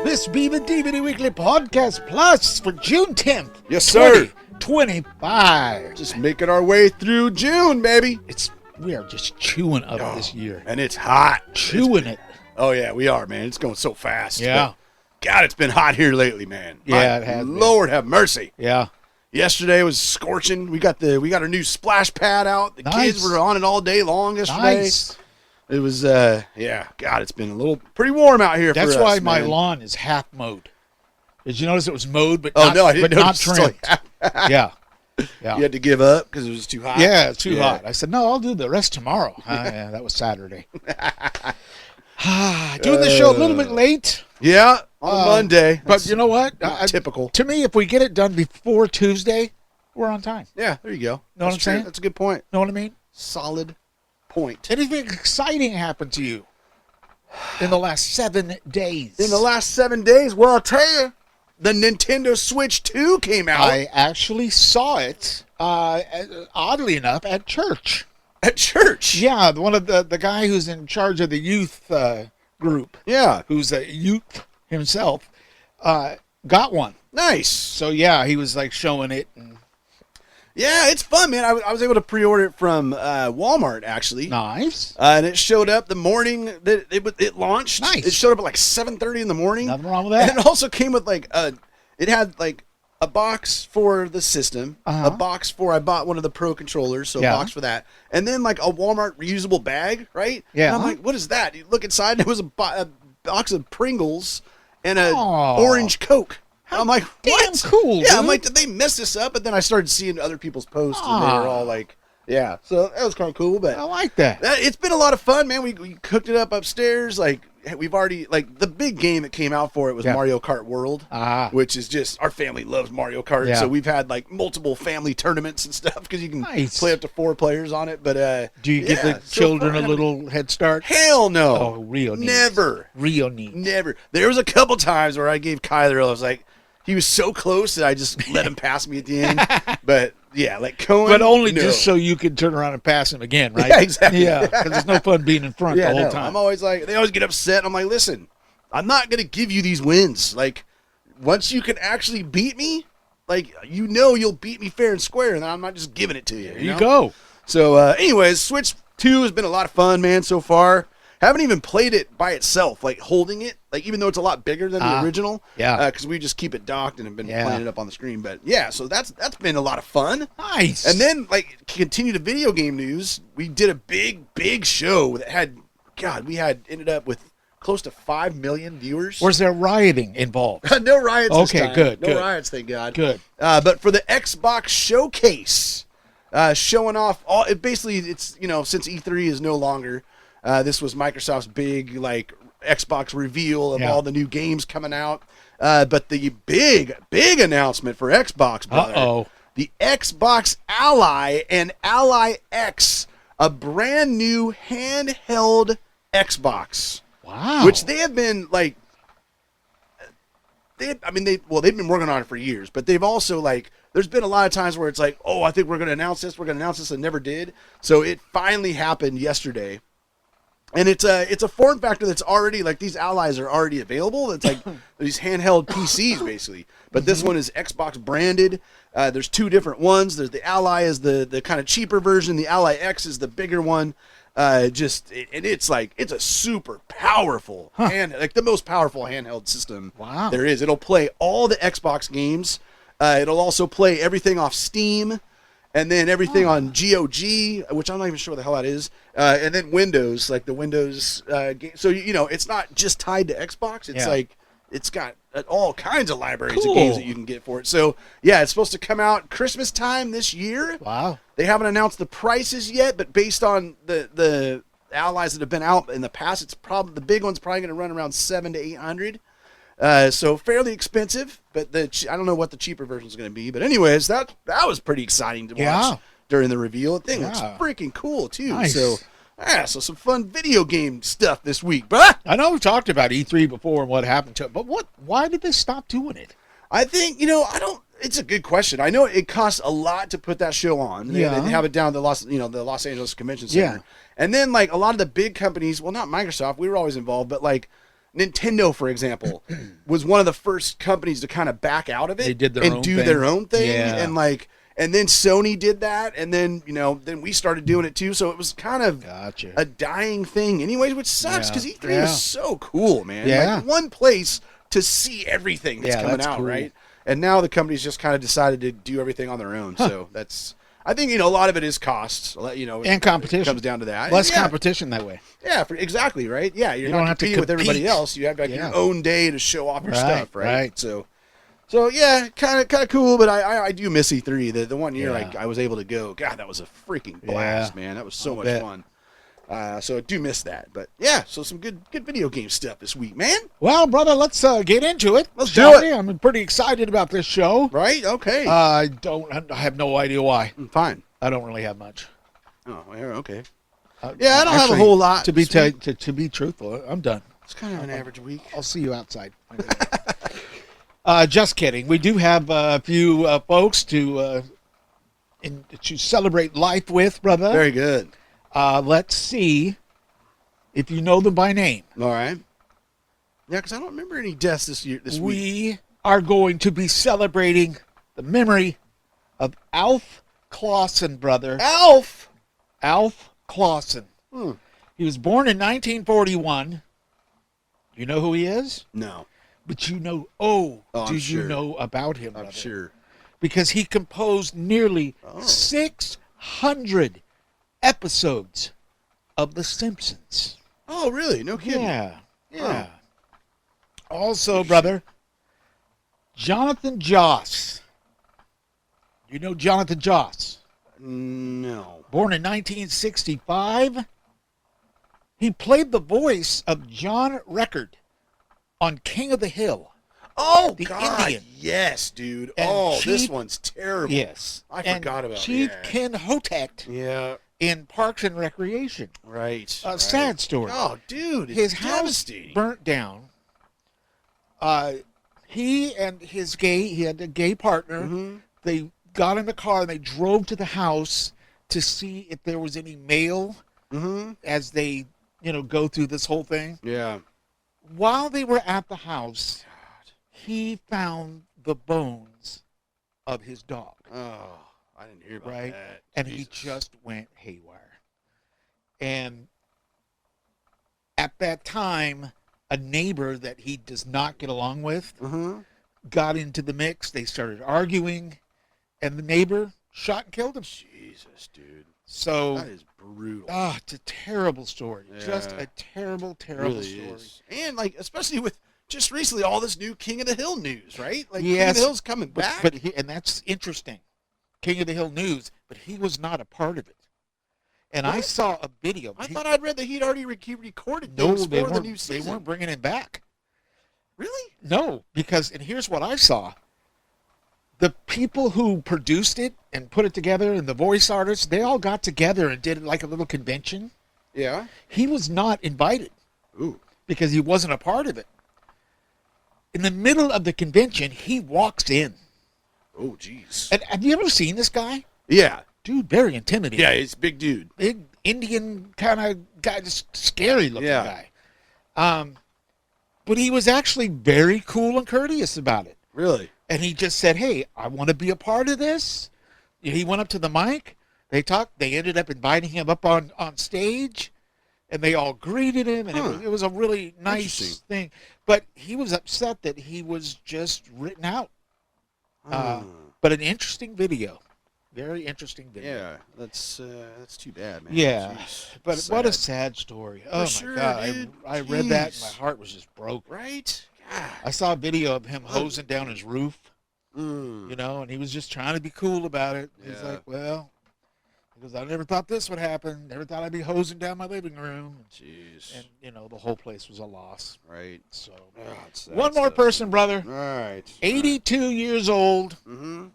This be the DVD Weekly Podcast Plus for June 10th. Yes, sir. 2025. Just making our way through June, baby. We are just chewing up this year. And it's hot. Chewing it. Oh, yeah, we are, man. It's going so fast. Yeah. But God, it's been hot here lately, man. Yeah, it has been. Lord have mercy. Yeah. Yesterday was scorching. We got our new splash pad out. The Nice. kids were on it all day long yesterday. Nice. It was, yeah, God, it's been pretty warm out here That's for us, why my man. lawn is half mowed. Did you notice it was mowed, but Oh, not, no, I didn't but not notice. trimmed? Yeah. Yeah. You had to give up because it was too hot? Yeah, it's too Yeah. hot. I said, no, I'll do the rest tomorrow. Yeah, that was Saturday. Doing the show a little bit late. Yeah, on a Monday. But you know what? Typical. To me, if we get it done before Tuesday, we're on time. Yeah, there you go. Know what I'm saying? That's a good point. Know what I mean? Solid point. Anything exciting happened to you in the last 7 days? In the last 7 days, well, I'll tell you, the Nintendo Switch 2 came out. I actually saw it, oddly enough, at church. At church? Yeah, one of the guy who's in charge of the youth group, Yeah. who's a youth himself, got one. Nice. So, yeah, he was, like, showing it. And Yeah, it's fun, man. I was able to pre-order it from Walmart, actually. nice. And it showed up the morning that it launched. Nice. It showed up at like 7:30 in the morning. Nothing wrong with that. And it also came with it had like a box for the system, Uh-huh. a box for, I bought one of the Pro controllers, so Yeah. a box for that, and then like a Walmart reusable bag, right? Yeah. And I'm like, what is that? You look inside, and it was a box of Pringles and a Aw. orange Coke. I'm like, damn what? cool, Yeah, I'm dude. like, did they mess this up? But then I started seeing other people's posts, and they were Aw. all like, yeah. So that was kind of cool, but I like that. it's been a lot of fun, man. We cooked it up upstairs. Like, we've already, like, the big game that came out for it was Yeah. Mario Kart World, which is just, our family loves Mario Kart. Yeah. So we've had, like, multiple family tournaments and stuff because you can Nice. play up to 4 players on it. But, Do you give yeah, the so children fun. a little head start? Hell no. Oh, real neat. Never. Real neat. Never. There was a couple times where I gave Kyler, I was like, he was so close that I just let him pass me at the end. But, yeah, like Cohen. But only no. just so you can turn around and pass him again, right? Yeah, exactly. Yeah, because there's no fun being in front the whole no, time. I'm always like, they always get upset. I'm like, listen, I'm not going to give you these wins. Like, once you can actually beat me, like, you'll beat me fair and square, and then I'm not just giving it to you. There you you know? go. So, anyways, Switch 2 has been a lot of fun, man, so far. Haven't even played it by itself, like holding it, like even though it's a lot bigger than the original. Yeah. Because we just keep it docked and have been Yeah. playing it up on the screen. But yeah, so that's been a lot of fun. Nice. And then, like, continue to video game news. We did a big show that had, God, ended up with close to 5 million viewers. Was there rioting involved? No riots this Okay, time. good, No good. riots, thank God. Good. But for the Xbox Showcase, showing off all, it's, since E3 is no longer, this was Microsoft's big, like, Xbox reveal of Yeah. all the new games coming out. But the big announcement for Xbox, brother. Uh-oh. The Xbox Ally and Ally X, a brand new handheld Xbox. Wow. Which they have been, like, they've been working on it for years, but they've also, like, there's been a lot of times where it's like, oh, I think we're going to announce this, and never did. So it finally happened yesterday. And it's a form factor that's already, like, these Allies are already available. It's like these handheld PCs, basically. But this one is Xbox branded. There's 2 different ones. There's the Ally is the kind of cheaper version. The Ally X is the bigger one. It's a super powerful like the most powerful handheld system there is. It'll play all the Xbox games. It'll also play everything off Steam, and then everything on GOG, which I'm not even sure what the hell that is, and then Windows, like the Windows game. So it's not just tied to Xbox. It's like it's got all kinds of libraries of games that you can get for it. So yeah, it's supposed to come out Christmas time this year. Wow. They haven't announced the prices yet, but based on the Allies that have been out in the past, it's probably the big one's probably going to run around $700 to $800. So fairly expensive, but I don't know what the cheaper version is going to be. But anyways, that was pretty exciting to watch during the reveal. The thing looks freaking cool too. Nice. So some fun video game stuff this week, bruh. I know we've talked about E3 before and what happened to it, but why did they stop doing it? I think, I don't. It's a good question. I know it costs a lot to put that show on. They have it down at the Los Angeles Convention Center. Yeah. And then like a lot of the big companies, well, not Microsoft, we were always involved, but like Nintendo, for example, was one of the first companies to kind of back out of it. They did their and own do thing. their own thing. Yeah. And then Sony did that, and then then we started doing it too. So it was kind of Gotcha. a dying thing, anyways, which sucks Yeah. because E3 Yeah. is so cool, man. Yeah. Like one place to see everything that's Yeah, coming that's out, cool. right? And now the company's just kind of decided to do everything on their own. So that's, I think, a lot of it is costs, And competition. It comes down to that. Less yeah. competition that way. Yeah, exactly, right? Yeah, you're You not don't have to competing with everybody compete. else. You have like Yeah. your own day to show off your Right, stuff, right? right. So yeah, kind of cool, but I do miss E3. The one year Yeah. I was able to go, God, that was a freaking blast, man. That was so much bet. fun. So I do miss that, but yeah. So some good video game stuff this week, man. Well, brother, let's get into it. Let's shall do it. we? I'm pretty excited about this show. Right? Okay. I have no idea why. Fine. I don't really have much. Oh, yeah, okay. Yeah, I don't have a Actually, whole lot. To be this week. to be truthful, I'm done. It's kind of an average week. I'll see you outside. Just kidding. We do have a few folks to celebrate life with, brother. Very good. Let's see if you know them by name. All right. Yeah, because I don't remember any deaths this week. We are going to be celebrating the memory of Alf Clausen, brother. Alf. Alf Clausen. Hmm. He was born in 1941. You know who he is? No, But you know, I'm do you sure. know about him, I'm brother? sure. Because he composed nearly Oh. 600 episodes of The Simpsons. Oh, really? No kidding. Yeah, yeah. Also, brother, Jonathan Joss. You know Jonathan Joss? No. Born in 1965. He played the voice of John Record on King of the Hill. Oh, The God. Indian. Yes, dude. And this Chief- one's terrible. Yes. I And forgot about Chief that. Ken Hotet Yeah. in Parks and Recreation. Right. A right. sad story. Oh, dude. It's His house devastating. burnt down. He and he had a gay partner. Mhm. They got in the car and they drove to the house to see if there was any mail Mm-hmm. as they, go through this whole thing. Yeah. While they were at the house, he found the bones of his dog, Oh, I didn't hear about right? that. And he Jesus. just went haywire. And at that time, a neighbor that he does not get along with Mhm. got into the mix. They started arguing, and the neighbor shot and killed him. Jesus, dude. So, That is brutal. it's a terrible story. Just Yeah. a terrible, terrible really story. is. And like, especially with just recently all this new King of the Hill news, right? Like, King of Yes, the Hill's coming But, back. and that's interesting. King of the Hill News, but he was not a part of it. And I What? saw a video. I thought I'd read that he'd already recorded No, things they for the weren't. new They season. weren't bringing him back. Really? No, because and here's what I saw. The people who produced it and put it together, and the voice artists, they all got together and did like a little convention. Yeah. He was not invited Ooh. because he wasn't a part of it. In the middle of the convention, he walks in. Oh, jeez. And have you ever seen this guy? Yeah. Dude, very intimidating. Yeah, it's a big dude. Big Indian kind of guy, just scary looking Yeah. guy. But he was actually very cool and courteous about it. Really? And he just said, "Hey, I want to be a part of this." He went up to the mic. They talked. They ended up inviting him up on stage, and they all greeted him, and Huh. it was a really nice Interesting. thing. But he was upset that he was just written out. But an interesting video, very interesting video. yeah, that's too bad, man. Yeah, Jeez. but Sad. what a sad story. Oh, sure, my God. dude. I read that and Jeez. my heart was just broke. Right? God. I saw a video of him hosing down his roof, Mm. and he was just trying to be cool about it. He's Yeah. like, well, because I never thought this would happen. Never thought I'd be hosing down my living room. Jeez. And, the whole place was a loss. Right. So, Oh, it's sad one more stuff. person, brother. All right. 82 years old. Mm-hmm.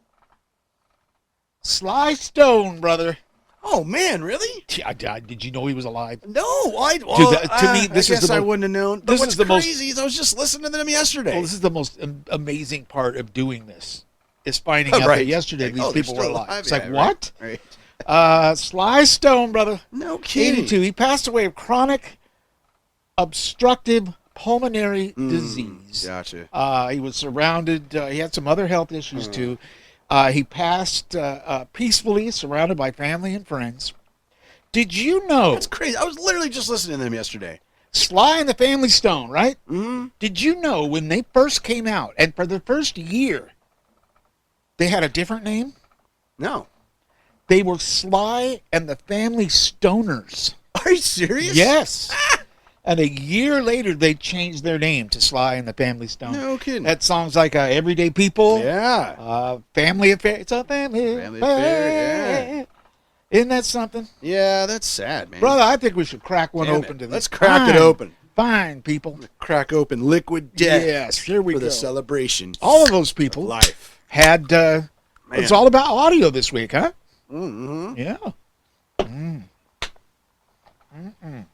Sly Stone, brother. Oh man, really? Did you know he was alive? No, to me, this I is guess the I most- wouldn't have known. But this what's is the most- crazy is I was just listening to them yesterday. Well, this is the most amazing part of doing this. Is finding out Right. that yesterday Like, these oh, they're people were still alive. alive. It's Yeah, like, right. what? Right. Sly Stone, brother. No kidding. 82. He passed away of chronic obstructive pulmonary disease. Gotcha. He was surrounded. He had some other health issues too. He passed peacefully, surrounded by family and friends. Did you know That's crazy. I was literally just listening to them yesterday. Sly and the Family Stone, right? Mm-hmm. Did you know when they first came out, and for the first year, they had a different name? No. They were Sly and the Family Stoners. Are you serious? Yes. And a year later, they changed their name to Sly and the Family Stone. No kidding. That song's like Everyday People. Yeah. Family Affair. It's a family Affair, yeah. Isn't that something? Yeah, that's sad, man. Brother, I think we should crack one Damn open it. to this. Let's crack it Fine. open. Fine, people. Crack open liquid death. Yes, here we for go. the celebration. All of those people Life. had, it's all about audio this week, huh? Mm-hmm. Yeah.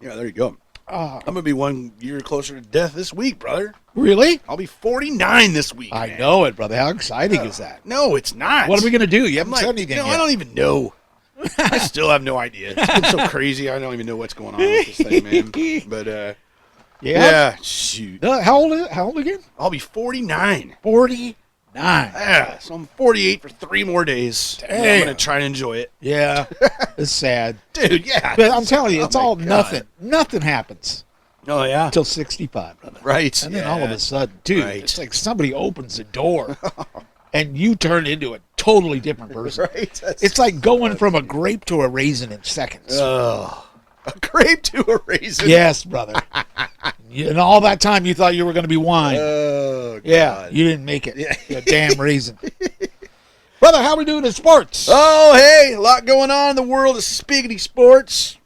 Yeah, there you go. I'm going to be 1 year closer to death this week, brother. Really? I'll be 49 this week. I man. know it, brother. How exciting is that? No, it's not. What are we going to do? You I'm haven't like, said anything no, yet. I don't even know. I still have no idea. It's been so crazy. I don't even know what's going on with this thing, man. But, Yeah? yeah, shoot. How old again? I'll be 49. 49. Yeah, so I'm 48 for 3 more days. I'm Damn. going to try and enjoy it. Yeah. It's sad. Dude, yeah. But I'm telling you, it's Oh my all God. nothing. Nothing happens Oh, yeah. until 65, brother. Right. And then yeah. all of a sudden, dude, Right. it's like somebody opens the door and you turn into a totally different person. Right. That's, It's like going from a grape to a raisin in seconds. oh, a grape to a raisin. Yes, brother. And all that time you thought you were going to be wine. Oh, God. Yeah, you didn't make it. Yeah. You damn raisin. Brother, how we doing in sports? Oh, hey, a lot going on in the world of spiggity sports.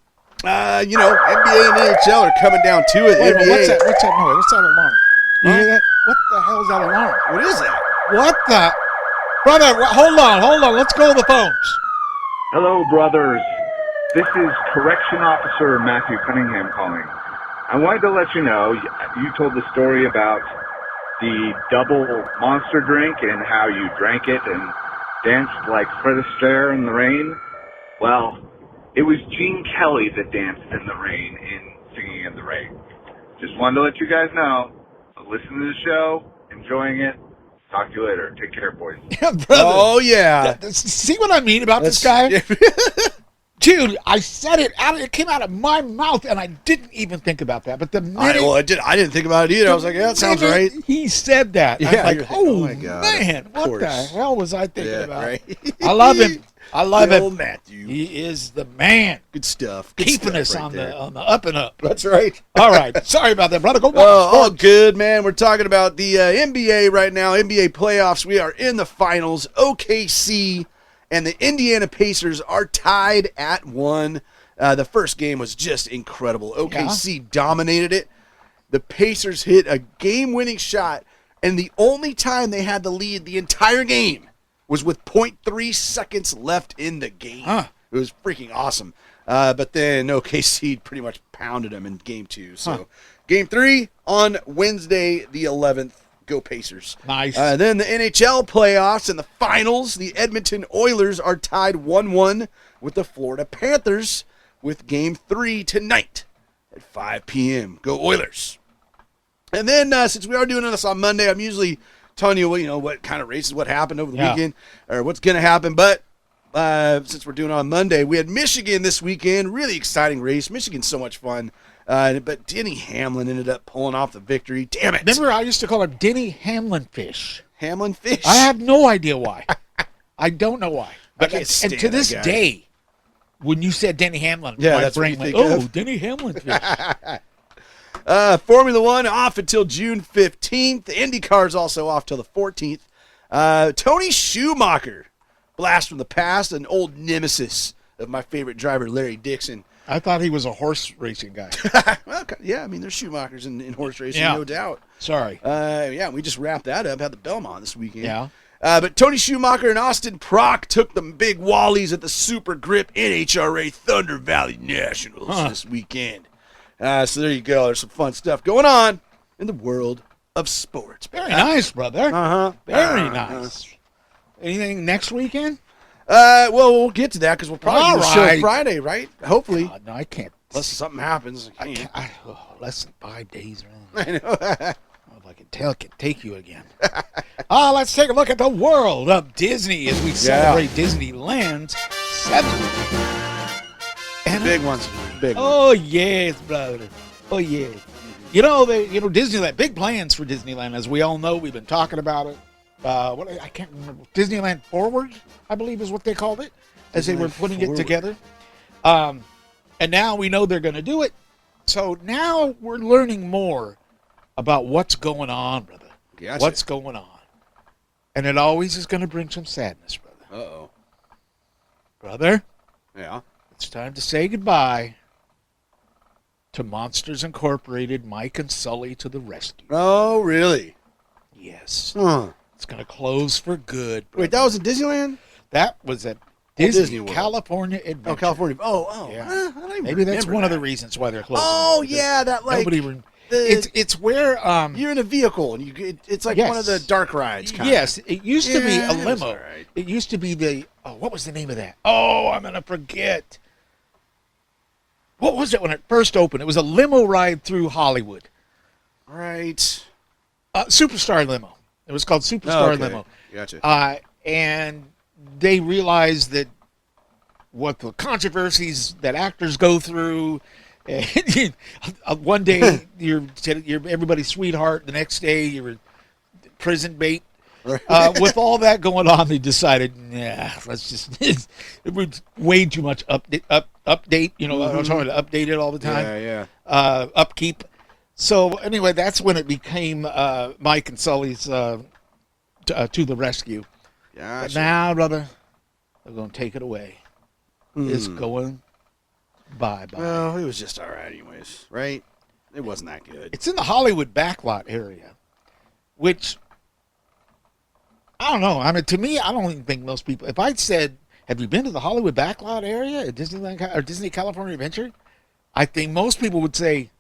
NBA and NHL are coming down to it. Wait a minute, NBA. what's that noise? What's that alarm? You hear that? What the hell is that alarm? What is that? What the? Brother, hold on. Let's go to the phones. Hello, brothers. This is Correction Officer Matthew Cunningham calling. I wanted to let you know, you told the story about the double monster drink and how you drank it and danced like Fred Astaire in the rain. Well, it was Gene Kelly that danced in the rain in Singing in the Rain. Just wanted to let you guys know. Listen to the show, enjoying it. Talk to you later. Take care, boys. Yeah, brother. Oh, yeah. See what I mean about this guy? Dude, I said it out. It came out of my mouth, and I didn't even think about that. But the minute I didn't think about it either. I was like, yeah, that sounds minute right. he said that, Yeah, I'm like, you're like, oh, oh my God, man, of what the course. hell was I thinking Yeah, about? right. I love him. I love Good old him. Matthew. He is the man, Good stuff. Good keeping stuff us right on there. the up and up. That's right. All right, sorry about that, brother. Go back. Oh, to all sports. good, man. We're talking about the NBA right now, NBA playoffs. We are in the finals. OKC and the Indiana Pacers are tied at 1. The first game was just incredible. OKC dominated it. The Pacers hit a game-winning shot, and the only time they had the lead the entire game was with 0.3 seconds left in the game. Huh. It was freaking awesome. But then OKC pretty much pounded them in game 2. So game 3 on Wednesday the 11th. Go Pacers. Nice. Then the NHL playoffs and the finals. The Edmonton Oilers are tied 1-1 with the Florida Panthers with game 3 tonight at 5 p.m. Go Oilers. And then since we are doing this on Monday, I'm usually telling you, what kind of races, what happened over the weekend, or what's going to happen. But since we're doing it on Monday, we had Michigan this weekend. Really exciting race. Michigan's so much fun. But Denny Hamlin ended up pulling off the victory. Damn it. Remember, I used to call him Denny Hamlin Fish. Hamlin Fish. I have no idea why. I don't know why. But can't stand and to that this guy. day, when you said Denny Hamlin, Yeah, my that's what brain you went, think oh, of. Denny Hamlin Fish. Formula One off until June 15th. The IndyCar's also off till the 14th. Tony Schumacher, blast from the past, an old nemesis of my favorite driver, Larry Dixon. I thought he was a horse racing guy. Well, yeah, I mean, there's Schumachers in horse racing, Yeah. no doubt. Sorry. Yeah, we just wrapped that up, had the Belmont this weekend. Yeah. But Tony Schumacher and Austin Prock took the big wallies at the Super Grip NHRA Thunder Valley Nationals this weekend. So there you go. There's some fun stuff going on in the world of sports. Very nice, brother. Uh-huh. Very nice. Anything next weekend? Well, we'll get to that because we'll probably do the All show right. Friday, right? Hopefully. God, no, I can't. Unless something happens. I can't. Less than 5 days. I know. If I can take you again. Let's take a look at the world of Disney as we celebrate Disneyland's 7th. And Big ones. Big ones. oh yes, brother. Oh yes. Disneyland. Big plans for Disneyland, as we all know. We've been talking about it. I can't remember. Disneyland Forward, I believe, is what they called it, as they were putting it together. And now we know they're going to do it. So now we're learning more about what's going on, brother. Gotcha. What's going on. And it always is going to bring some sadness, brother. Uh-oh. Brother, Yeah. it's time to say goodbye to Monsters Incorporated, Mike and Sully to the rescue. Oh, really? Yes. Huh. It's going to close for good, brother. Wait, that was in Disneyland? That was at Disney Disney World. California Adventure. Oh, California. Oh. Yeah. I don't even Maybe that's remember one of the that. reasons why they're closing. Oh, Because yeah, that like it's where you're in a vehicle and it's like Yes. one of the dark rides. Kind yes, it used to be Yeah, a it was limo. all right. It used to be what was the name of that? Oh, I'm gonna forget. What was it when it first opened? It was a limo ride through Hollywood. Right. Superstar limo. It was called Superstar Okay. limo. Gotcha. And they realized that what the controversies that actors go through. And one day you're everybody's sweetheart. The next day you're prison bait. With all that going on, they decided, let's just it was way too much update. You know, I'm trying to update it all the time. Yeah. Upkeep. So anyway, that's when it became Mike and Sully's to the rescue. But Gotcha. now, brother, they're going to take it away. It's going bye-bye. Well, it was just all right anyways, right? It wasn't that good. It's in the Hollywood backlot area, which, I don't know. I mean, to me, I don't even think most people, if I'd said, have you been to the Hollywood backlot area at Disneyland or Disney California Adventure? I think most people would say,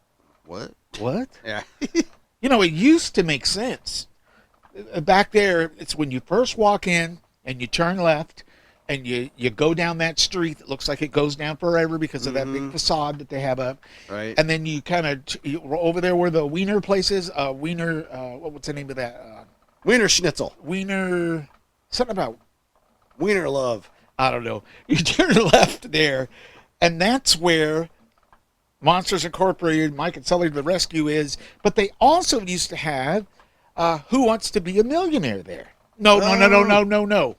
What? what? Yeah. You know, it used to make sense. Back there, it's when you first walk in and you turn left and you go down that street that looks like it goes down forever because of that big facade that they have up. Right. And then you kind of, over there where the Wiener place is, what's the name of that? Wiener Schnitzel. Wiener, something about, Wiener Love. I don't know. You turn left there, and that's where Monsters Incorporated, Mike and Sully to the Rescue is. But they also used to have Who Wants to Be a Millionaire there. No.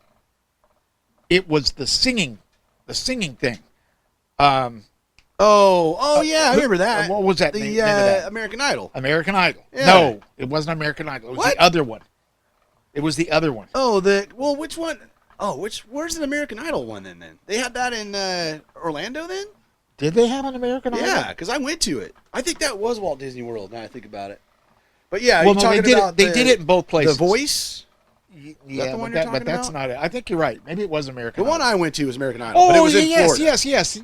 It was the singing thing. Oh yeah, I remember that. What was that The name of that? American Idol. American Idol. Yeah. No, it wasn't American Idol. It was What? the other one. It was the other one. Oh, which one? Oh, where's the American Idol one then? They had that in Orlando then? Did they have an American Idol? Yeah, because I went to it. I think that was Walt Disney World. Now I think about it. But yeah, Well, you're no, they talking did about it. They did it in both places. The Voice. Yeah, the one but, you're but that's talking not it. I think you're right. Maybe it was American. The one Idol. I went to was American Idol. But it Oh, was in Florida.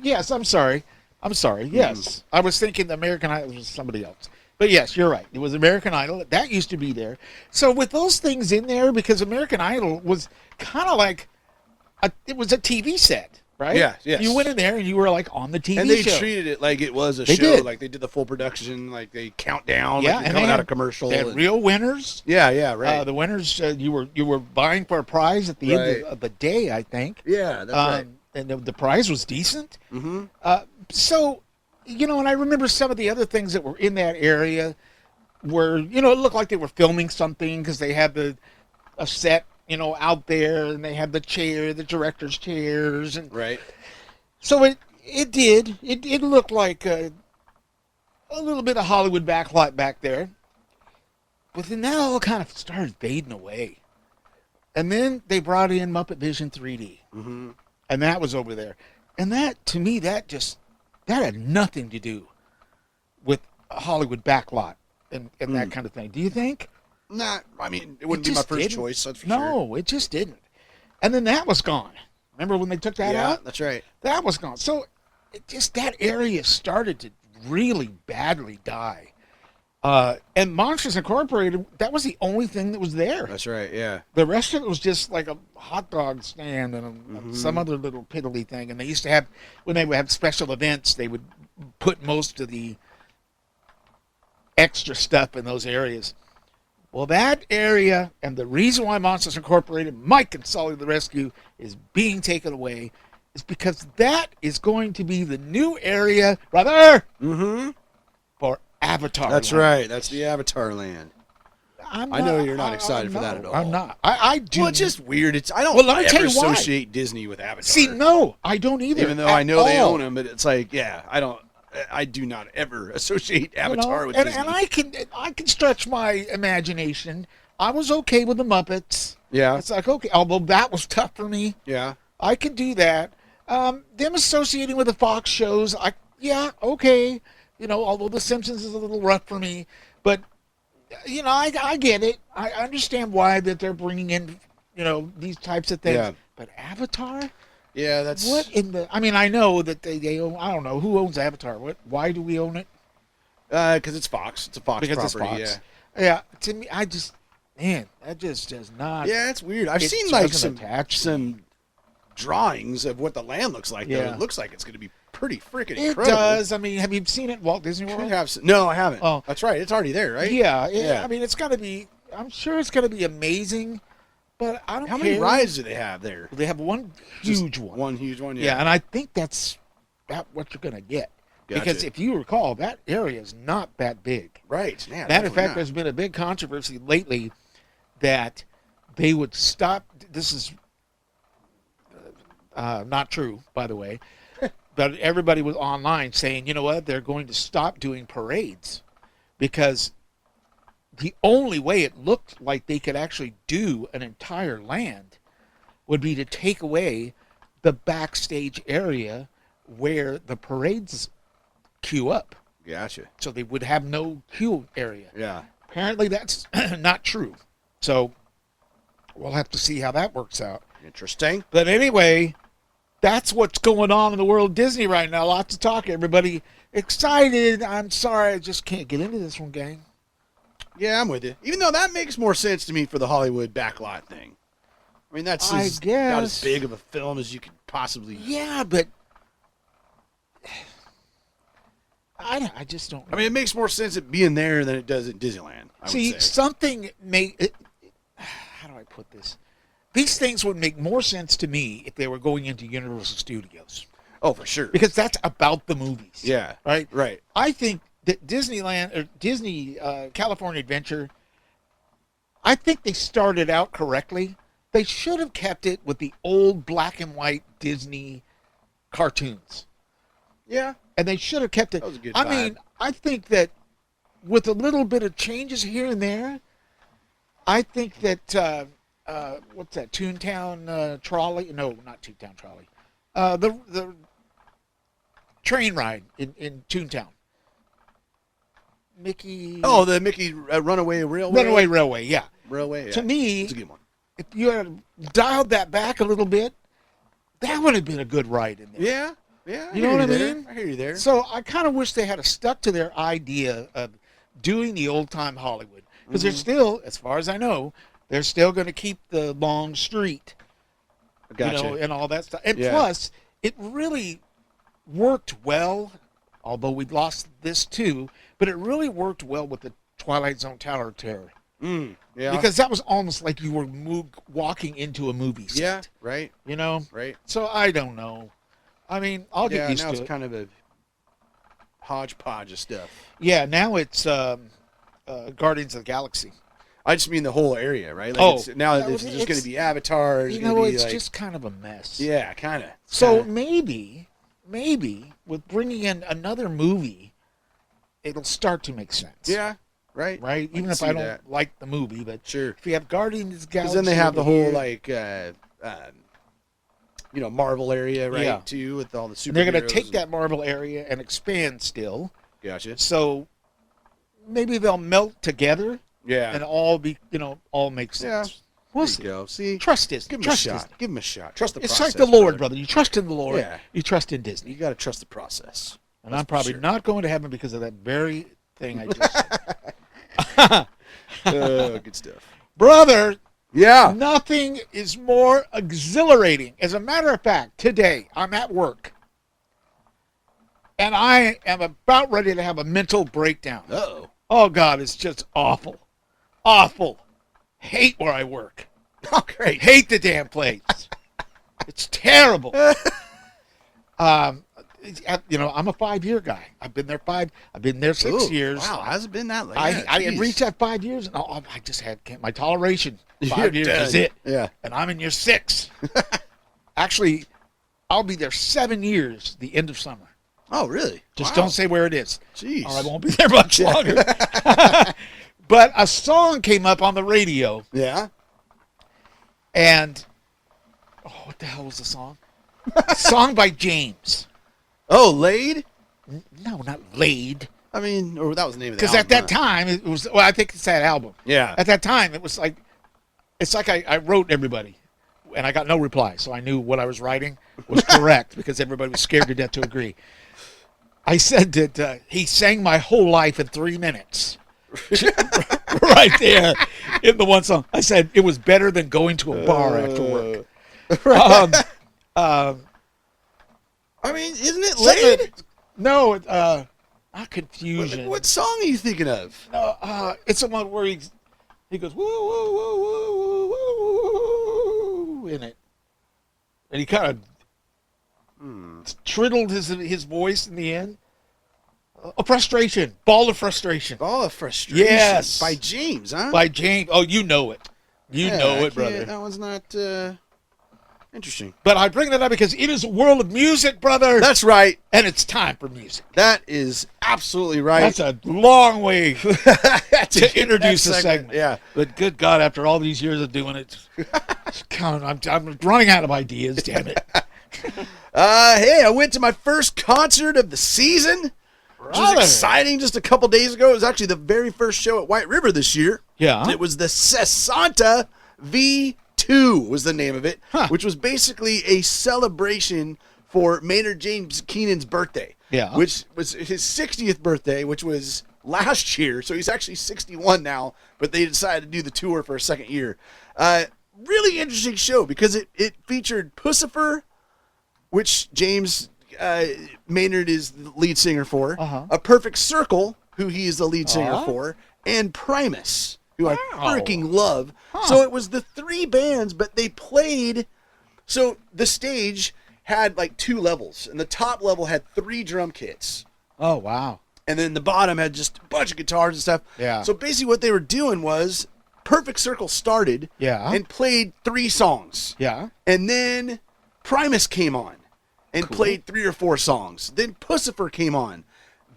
yes. I'm sorry. Yes, I was thinking the American Idol was somebody else. But yes, you're right. It was American Idol. That used to be there. So with those things in there, because American Idol was kind of like, it was a TV set, right? Yeah, yes. You went in there and you were like on the TV And they show. treated it like it was a They show. did. Like they did the full production. Like they count down. Yeah, like and coming they out had- of commercial. They had and- real winners. Yeah, right. The winners, you were buying for a prize at the end Right. of the day, I think. yeah, that's right. And the prize was decent. Mm-hmm. So, and I remember some of the other things that were in that area were, it looked like they were filming something because they had a set, out there, and they had the director's chairs, and Right. so it looked like a little bit of Hollywood backlot back there, but then that all kind of started fading away, and then they brought in Muppet Vision 3D, Mm-hmm. and that was over there, and that to me that had nothing to do with a Hollywood backlot and that kind of thing. Do you think? Nah, I mean, it wouldn't be my just first didn't. choice. That's for sure. No, it just didn't. And then that was gone. Remember when they took that Yeah, out? that's right. That was gone. So it just that area started to really badly die. And Monsters Incorporated, that was the only thing that was there. That's right. Yeah. The rest of it was just like a hot dog stand and some other little piddly thing. And they used to have, when they would have special events, they would put most of the extra stuff in those areas. Well, that area, and the reason why Monsters Incorporated, Mike and Sully the Rescue, is being taken away is because that is going to be the new area, brother, for Avatar. That's Land. right. That's the Avatar land. I know you're not excited for that at all. I'm not. I do. Well, it's just weird. I don't Well, let me ever tell you why. associate Disney with Avatar. See, no, I don't either. Even though I at know they all. own them, but it's like, yeah, I do not ever associate You know, Avatar with and, Disney. and I can stretch my imagination. I was okay with the Muppets. Yeah. It's like, okay, although that was tough for me. Yeah. I can do that. Them associating with the Fox shows, okay. You know, although The Simpsons is a little rough for me, but you know, I get it. I understand why that they're bringing in, you know, these types of things. Yeah. But Avatar, Yeah, that's what in the? I mean, I know that they own. I don't know who owns Avatar. Why do we own it? because it's Fox. It's a Fox Because property. it's Fox. Yeah. To me, that just does not. Yeah, it's weird. I've It seen like doesn't attach to some drawings of what the land looks like. Though. Yeah. It looks like it's going to be pretty freaking It incredible. does. I mean, have you seen it at Walt Disney World? No, I haven't. Oh. That's right. It's already there, right? Yeah, Yeah. I mean, it's going to be. I'm sure it's going to be amazing, but I don't. How care. many rides do they have there? They have one Just huge one. One huge one. Yeah, and I think that's about what you're going to get. Gotcha. Because if you recall, that area is not that big. Right. Yeah, Matter of definitely fact, not. there's been a big controversy lately that they would stop. This is not true, by the way. But everybody was online saying, you know what, they're going to stop doing parades because the only way it looked like they could actually do an entire land would be to take away the backstage area where the parades queue up. Gotcha. So they would have no queue area. Yeah. Apparently that's not true. So we'll have to see how that works out. Interesting. But anyway, that's what's going on in the world of Disney right now. Lots of talk. Everybody excited. I'm sorry, I just can't get into this one, gang. Yeah, I'm with you. Even though that makes more sense to me for the Hollywood backlot thing. I mean, that's I about as guess. big of a film as you could possibly. Yeah, but I just don't. I mean, it makes more sense it being there than it does at Disneyland. I See, would say. something how do I put this? These things would make more sense to me if they were going into Universal Studios Oh, for sure. because that's about the movies. Yeah. Right. Right. I think that Disneyland or Disney California Adventure, I think they started out correctly. They should have kept it with the old black and white Disney cartoons. Yeah. And they should have kept it. That was a good I vibe. mean, I think that with a little bit of changes here and there, I think that what's that? Toontown Trolley? No, not Toontown Trolley. The train ride in Toontown. Mickey. Oh, the Mickey Runaway Railway. Runaway Railway. Yeah. Railway. Yeah. To me, it's a good one. if you had dialed that back a little bit, that would have been a good ride in there. Yeah. Yeah. You know what I there. mean? I hear you there. So I kind of wish they had stuck to their idea of doing the old time Hollywood because they're still, as far as I know, they're still going to keep the long street, Gotcha. you know, and all that stuff. And Yeah. plus, it really worked well. Although we lost this too, but it really worked well with the Twilight Zone Tower of Terror Yeah. because that was almost like you were walking into a movie set. Yeah. Right. You know. Right. So I don't know. I mean, I'll get Yeah. used Now to it's it. kind of a hodgepodge of stuff. Yeah, now it's Guardians of the Galaxy. I just mean the whole area, right? Like Oh. it's, now Yeah, it's just going it's- to be Avatar. There's You gonna know, be it's like, just kind of a mess. yeah, kind of. So maybe with bringing in another movie, it'll start to make sense. yeah, right, Right? I Even can if see I don't that. like the movie, but Sure. if you have Guardians of the Because Galaxy, then they have the over whole here, like, Marvel area, right? Yeah. Too with all the superheroes. and they're going to take that Marvel area and expand still. Gotcha. So maybe they'll melt together Yeah. and all all makes Yeah. sense. We'll There see. you go. See, Trust Disney. give him Trust a shot. Disney. Give him a shot. Trust the It's process. like the Lord, brother. brother. You trust in the Lord. Yeah. You trust in Disney. You got to trust the process. And That's I'm for probably sure. not going to heaven because of that very thing I just said. Good stuff. Brother, Yeah. nothing is more exhilarating. As a matter of fact, today I'm at work and I am about ready to have a mental breakdown. Uh-oh. Oh, God, it's just awful. Awful. Hate where I work. Oh, great. Hate the damn place. It's terrible. I'm a 5-year guy. I've been there 6 Ooh, years. Wow, hasn't been that late. I Yeah, had geez. reached that 5 years, and I just had my toleration. 5 You're years done. is it. Yeah. And I'm in year 6. Actually, I'll be there 7 years the end of summer. Oh, really? Just Wow. don't say where it is. Jeez. Or I won't be there much longer. But a song came up on the radio, Yeah. and what the hell was the song? A song by James. Oh, Laid? No, not Laid. I mean, or that was the name of the Because album. at that time, it was, I think it's that album. Yeah. At that time, it's like I wrote everybody, and I got no reply, so I knew what I was writing was correct because everybody was scared to death to agree. I said that he sang my whole life in 3 minutes. Right there in the one song. I said it was better than going to a bar after work. I mean, isn't it Something- Laid? No, not Confusion. What song are you thinking of? It's the one where he goes woo woo woo woo woo woo in it, and he kind of triddled his voice in the end. Frustration, Ball of Frustration Ball of Frustration. Yes. By James, huh? by James. Oh, you know it, Yeah, know I it, can't- brother. That one's not interesting. But I bring that up because it is a world of music, brother, That's right. and it's time for music. That is absolutely right. That's a long way That's to introduce that a segment. Yeah. But good God, after all these years of doing it, I'm running out of ideas. Damn it! Hey, I went to my first concert of the season, which was Brother. exciting just a couple days ago. It was actually the very first show at White River this year. Yeah. It was the Sesanta V2 was the name of it, Huh. which was basically a celebration for Maynard James Keenan's birthday. Yeah. Which was his 60th birthday, which was last year. So he's actually 61 now, but they decided to do the tour for a second year. Really interesting show because it featured Pussifer, which James Maynard is the lead singer for, Uh-huh. A Perfect Circle, who he is the lead singer Uh-huh. for, and Primus, who I Wow. freaking love. Huh. So it was the 3 bands, but they played. So the stage had like 2 levels, and the top level had 3 drum kits. Oh wow! And then the bottom had just a bunch of guitars and stuff. Yeah. So basically what they were doing was Perfect Circle started Yeah. and played 3 songs. Yeah. And then Primus came on and played 3 or 4 songs. Then Pussifer came on.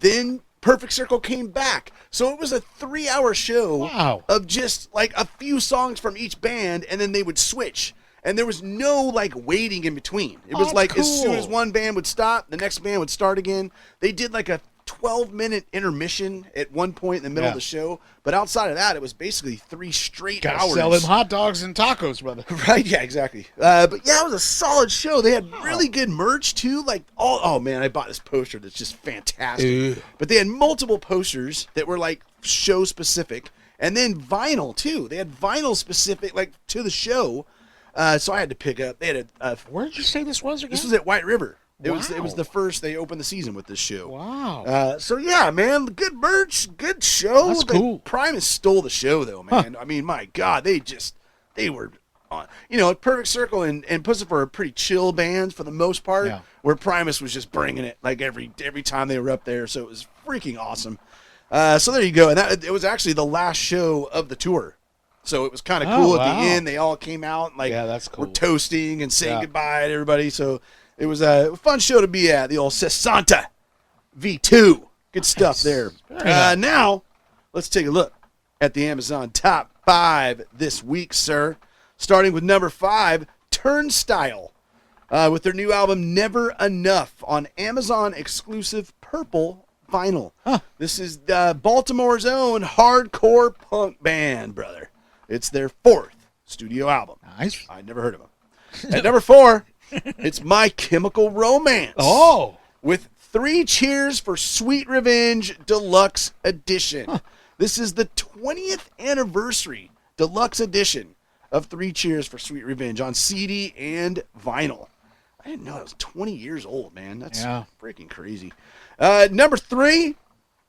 Then Perfect Circle came back. So it was a 3-hour show Wow. of just like a few songs from each band, and then they would switch. And there was no like waiting in between. It was Oh, like as soon cool. as one band would stop, the next band would start again. They did like a 12-minute intermission at one point in the middle Yeah. of the show. But outside of that, it was basically 3 straight Gotta hours. sell them hot dogs and tacos, brother. Right, yeah, exactly. But yeah, it was a solid show. They had really good merch too. Like, oh man, I bought this poster that's just fantastic. Ew. But they had multiple posters that were like show specific, and then vinyl too. They had vinyl specific, like to the show. So I had to pick up. They had Where did you say this was again? this was at White River. It was Wow. the first they opened the season with this show. Wow. So yeah, man, good merch, good show. That's But cool. Primus stole the show though, man. I mean, my God, they were on. Perfect Circle and Pussifer are pretty chill bands for the most part. Yeah. Where Primus was just bringing it like every time they were up there. So it was freaking awesome. So there you go, and it was actually the last show of the tour. So it was kind of Oh, cool at wow. the end. They all came out and like Yeah, that's cool. were toasting and saying Yeah. goodbye to everybody. So it was a fun show to be at. The old Sesanta V2. Good stuff Nice. there. Very nice. Now, let's take a look at the Amazon Top 5 this week, sir. Starting with number 5, Turnstile, with their new album Never Enough on Amazon exclusive Purple Vinyl. Huh. This is Baltimore's own hardcore punk band, brother. It's their 4th studio album. Nice. I'd never heard of them. At number 4, it's My Chemical Romance. Oh. With 3 Cheers for Sweet Revenge Deluxe Edition. Huh. This is the 20th anniversary deluxe edition of 3 Cheers for Sweet Revenge on CD and vinyl. I didn't know it was 20 years old, man. That's freaking crazy. Number 3,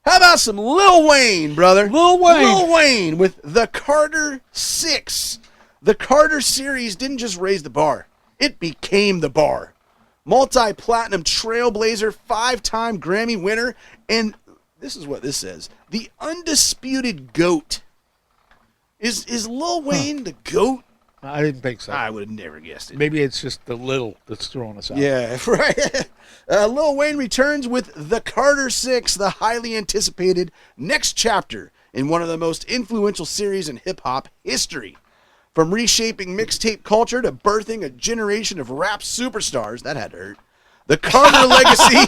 how about some Lil Wayne, brother? Lil Wayne. Lil Wayne with The Carter 6. The Carter series didn't just raise the bar. It became the bar. Multi-platinum trailblazer, 5-time Grammy winner, and this is what this says. The undisputed GOAT. Is Lil Wayne the GOAT? I didn't think so. I would have never guessed it. Maybe it's just the little that's throwing us out. Yeah, right. Lil Wayne returns with The Carter 6, the highly anticipated next chapter in one of the most influential series in hip-hop history. From reshaping mixtape culture to birthing a generation of rap superstars, that had to hurt. The Carter legacy,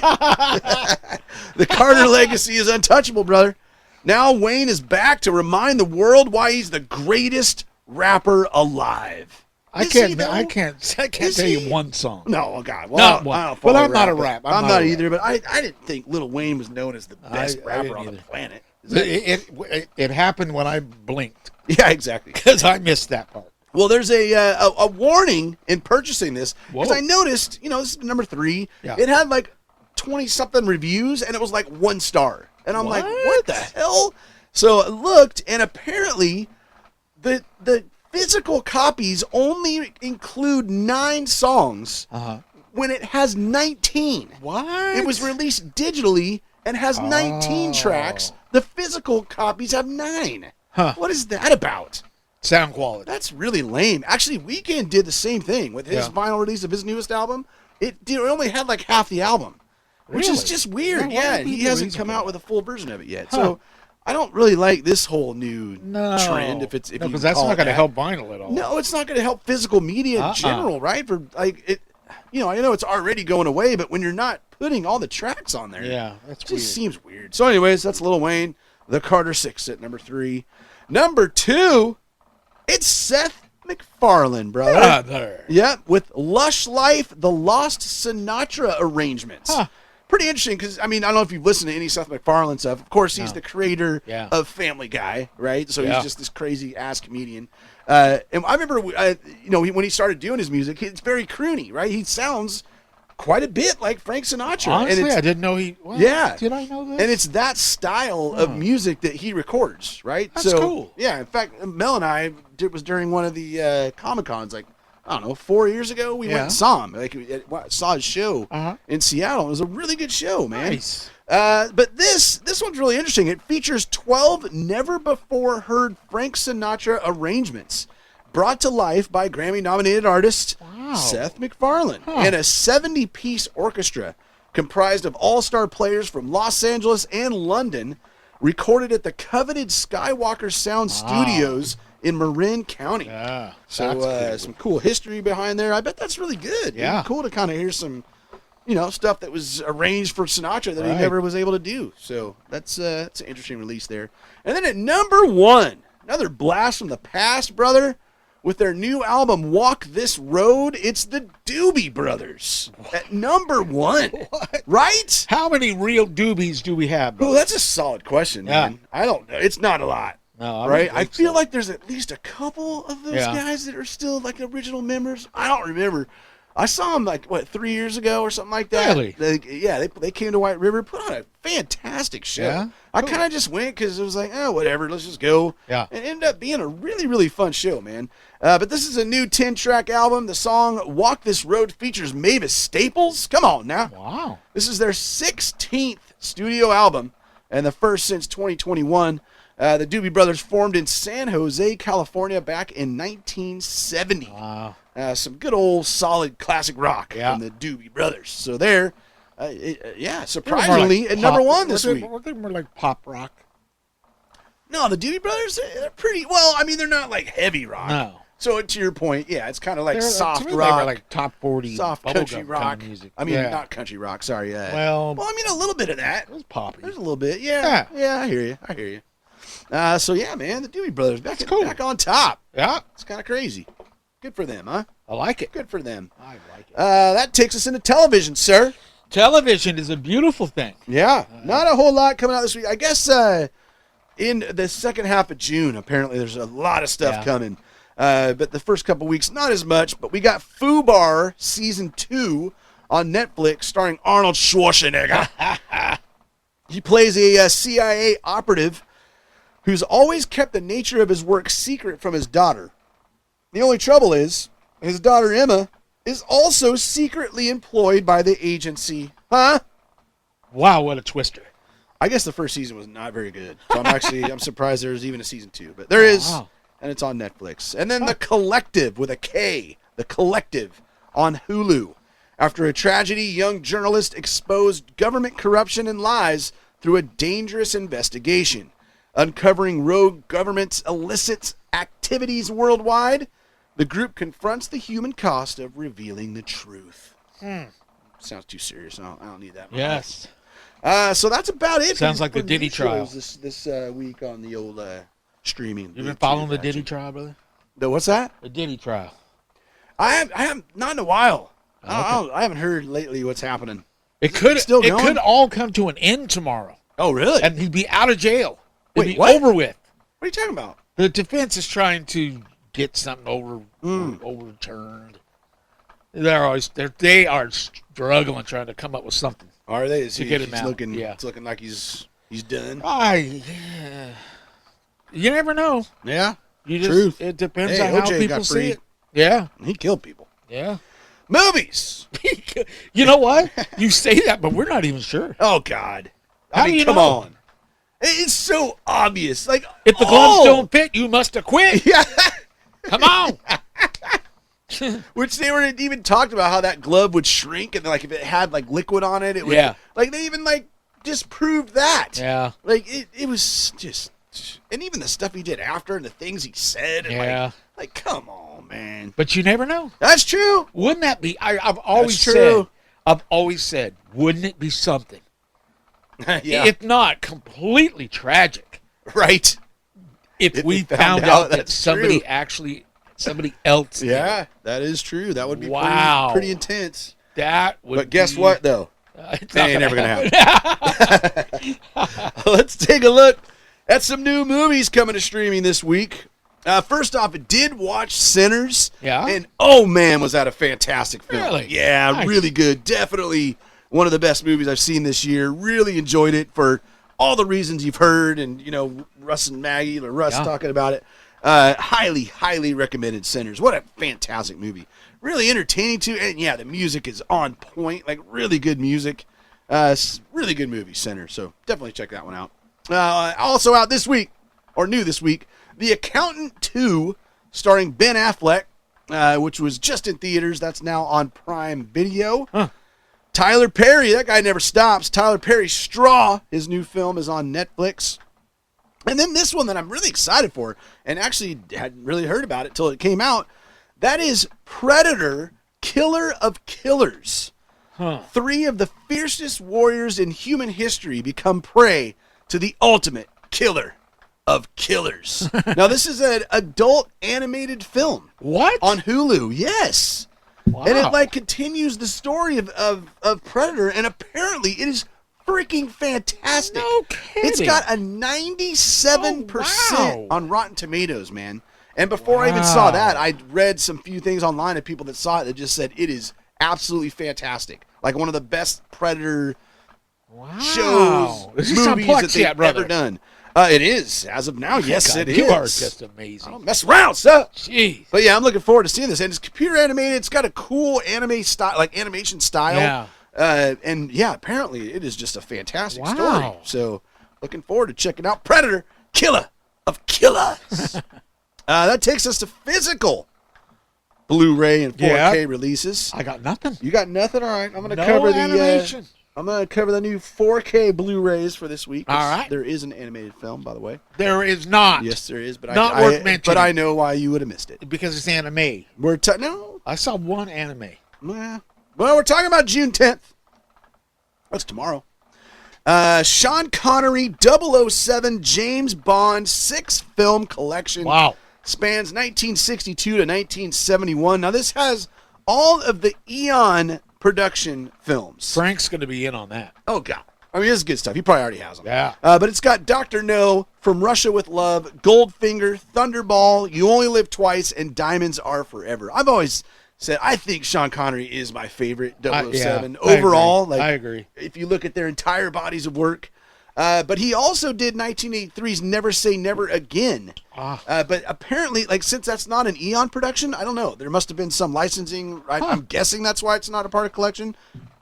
the Carter legacy is untouchable, brother. Now Wayne is back to remind the world why he's the greatest rapper alive. I Is he, can't. though? I can't Is tell he? you one song. No, oh God. Well, Not I one. don't But follow I'm not a but rap. I'm I'm not not a either, but I didn't think Lil Wayne was known as the best I rapper didn't on the either. planet. Is that- It happened when I blinked yeah, exactly. because I missed that part. Well, there's a warning in purchasing this because Whoa. I noticed, this is number 3. Yeah. It had like 20-something reviews, and it was like 1 star. And I'm like, what the hell? So I looked, and apparently the physical copies only include 9 songs when it has 19. What? It was released digitally and has 19 Oh. tracks. The physical copies have 9. Huh. What is that about? Sound quality. That's really lame. Actually, Weeknd did the same thing with his Yeah. vinyl release of his newest album. It only had like half the album, which is Really? just weird. Yeah, what Yeah, would be he the hasn't reason come for out that? with a full version of it yet. Huh. So I don't really like this whole new No. trend. If you because that's call not it going to that. help vinyl at all. No, it's not going to help physical media in general, right? For like it, I know it's already going away, but when you're not putting all the tracks on there, Yeah, that's it weird. just seems weird. So, anyways, that's Lil Wayne, The Carter 6 at number 3. Number 2, it's Seth MacFarlane, brother. Brother. Yep, with Lush Life, the Lost Sinatra arrangements. Huh. Pretty interesting because, I don't know if you've listened to any Seth MacFarlane stuff. Of course, he's No. the creator Yeah. of Family Guy, right? So Yeah. he's just this crazy ass comedian. And I remember, when he started doing his music, it's very croony, right? He sounds quite a bit like Frank Sinatra. Honestly, and it's, I didn't know he. Well, Yeah. Did I know this? and it's that style of Huh. music that he records, right? That's cool. Yeah, in fact, Mel and I was during one of the Comic Cons, like, I don't know, 4 years ago. We went Yeah. and saw him. Like, saw his show Uh-huh. in Seattle. It was a really good show, man. Nice. But this one's really interesting. It features 12 never before heard Frank Sinatra arrangements brought to life by Grammy-nominated artist Wow. Seth MacFarlane Huh. and a 70-piece orchestra comprised of all-star players from Los Angeles and London, recorded at the coveted Skywalker Sound Studios in Marin County. Yeah. So that's cool. some cool history behind there. I bet that's really good. Yeah. It'd be cool to kind of hear some, stuff that was arranged for Sinatra that he Right. never was able to do. So that's an interesting release there. And then at number 1, another blast from the past, brother. With their new album, Walk This Road, it's the Doobie Brothers at number 1. What? Right? How many real doobies do we have? Oh, that's a solid question, Yeah. man. I don't know. It's not a lot. No, I Right? don't I think feel so. like there's at least a couple of those Yeah. guys that are still like original members. I don't remember. I saw them 3 years ago or something like that. Really? They came to White River, put on a fantastic show. Yeah? I Cool. kind of just went because it was like, oh, whatever, let's just go. Yeah. And it ended up being a really, really fun show, man. But this is a new 10-track album. The song Walk This Road features Mavis Staples. Come on now. Wow. This is their 16th studio album and the first since 2021. The Doobie Brothers formed in San Jose, California back in 1970. Wow. Some good old solid classic rock Yeah. from the Doobie Brothers. So there, They were more surprisingly like at number pop- 1 this were week. they more like pop rock? No, the Doobie Brothers, they're pretty, well, they're not like heavy rock. No. So to your point, yeah, it's kind of like They're- soft to me, they rock, were like top 40 soft country bubblegum rock. kind of music. I mean, Yeah. not country rock. Sorry. Well, I mean a little bit of that. it was poppy. There's a little bit. Yeah. I hear you. So yeah, man, the Doobie Brothers back on top. Yeah, It's kind of crazy. Good for them, huh? I like it. Good for them. I like it. That takes us into television, sir. Television is a beautiful thing. Yeah, not a whole lot coming out this week. I guess in the second half of June, apparently there's a lot of stuff coming. But the first couple weeks, not as much. But we got Fubar Season 2 on Netflix starring Arnold Schwarzenegger. He plays a CIA operative who's always kept the nature of his work secret from his daughter. The only trouble is, his daughter Emma is also secretly employed by the agency. Huh? Wow, what a twister. I guess the first season was not very good. So I'm surprised there's even a season 2. But there is, Wow. and it's on Netflix. And then The Collective with a K. The Collective on Hulu. After a tragedy, young journalist exposed government corruption and lies through a dangerous investigation. Uncovering rogue government's illicit activities worldwide, the group confronts the human cost of revealing the truth. Sounds too serious. I don't need that. Yes. So that's about it. Sounds like the for Diddy news trial. shows This week on the old streaming. You've been following the Diddy trial, brother? What's that? The Diddy trial. I have not in a while. I haven't heard lately what's happening. It could still it going? could all come to an end tomorrow, Oh, really? and he'd be out of jail. It'd Wait, be what? over with. What are you talking about? The defense is trying to get something overturned. They are struggling trying to come up with something. Are they? Is To he, get him he's out, looking? yeah. It's looking like he's done. You never know. Yeah. You just Truth. it depends Hey, on how OJ people got see free. it. Yeah, He killed people. yeah. Movies. You know what? You say that, but we're not even sure. Oh God. How I mean, do you come know? on. It's so obvious. Like If the gloves don't fit, you must have quit. Yeah. Come on. Which they were even talked about how that glove would shrink and like if it had like liquid on it, it would. Yeah. Like they even like disproved that. Yeah. Like it was just, and even the stuff he did after and the things he said. And Yeah. Like come on, man. But you never know. That's true. Wouldn't that be? I've always That's true. said, wouldn't it be something? Yeah. If not completely tragic, Right. if we they found out that that's somebody true. somebody else, did it. Yeah, that is true. That would be Wow. pretty intense. that would. But guess be- what, though? It's That not ain't never gonna happen. Let's take a look at some new movies coming to streaming this week. First off, I did watch Sinners. Yeah? And oh man, was that a fantastic film. Really? Yeah, Nice. really good. Definitely one of the best movies I've seen this year. Really enjoyed it for all the reasons you've heard and, you know, Russ and Maggie or Russ Yeah. talking about it. Highly, highly recommended Sinners. What a fantastic movie. Really entertaining too. And yeah, the music is on point. Like really good music. Really good movie, Sinners. So definitely check that one out. Also out this week, or new this week, The Accountant 2, starring Ben Affleck, which was just in theaters. That's now on Prime Video. Huh. Tyler Perry, that guy never stops. Tyler Perry Straw, his new film is on Netflix. And then this one that I'm really excited for, and actually hadn't really heard about it till it came out, that is Predator, Killer of Killers. Huh. 3 of the fiercest warriors in human history become prey to the ultimate killer of killers. Now, this is an adult animated film What? on Hulu. Yes. Wow. And it like continues the story of Predator, and apparently it is freaking fantastic. No kidding. It's got a 97% Oh, wow. on Rotten Tomatoes, man. And before I even saw Wow. that, I read some few things online of people that saw it that just said it is absolutely fantastic. Like one of the best Predator wow. shows, Is this on movies Plex that they've yet, brother? ever done. It is as of now. Yes, God, it is. you are just amazing. I don't mess around, sir. Jeez. But yeah, I'm looking forward to seeing this. And it's computer animated. It's got a cool anime style, like animation style. Yeah. And yeah, apparently it is just a fantastic story. Wow. So looking forward to checking out Predator, Killer of Killers. That takes us to physical Blu-ray and 4K Yeah. releases. I got nothing. You got nothing? All right, I'm going to No cover the. animation. I'm going to cover the new 4K Blu-rays for this week. All right. There is an animated film, by the way. There is not. Yes, there is, but Not I worth mentioning. But I know why you would have missed it. Because it's anime. No. I saw one anime. Well, we're talking about June 10th. That's tomorrow. Sean Connery 007 James Bond 6-film collection. Wow. Spans 1962 to 1971. Now, this has all of the Eon production films. Frank's going to be in on that. Oh, God. I mean, this is good stuff. He probably already has them. Yeah. But it's got Dr. No, From Russia with Love, Goldfinger, Thunderball, You Only Live Twice, and Diamonds Are Forever. I've always said I think Sean Connery is my favorite 007 overall. I agree. If you look at their entire bodies of work. But he also did 1983's Never Say Never Again. But apparently, since that's not an Eon production, I don't know. There must have been some licensing. I'm guessing that's why it's not a part of collection.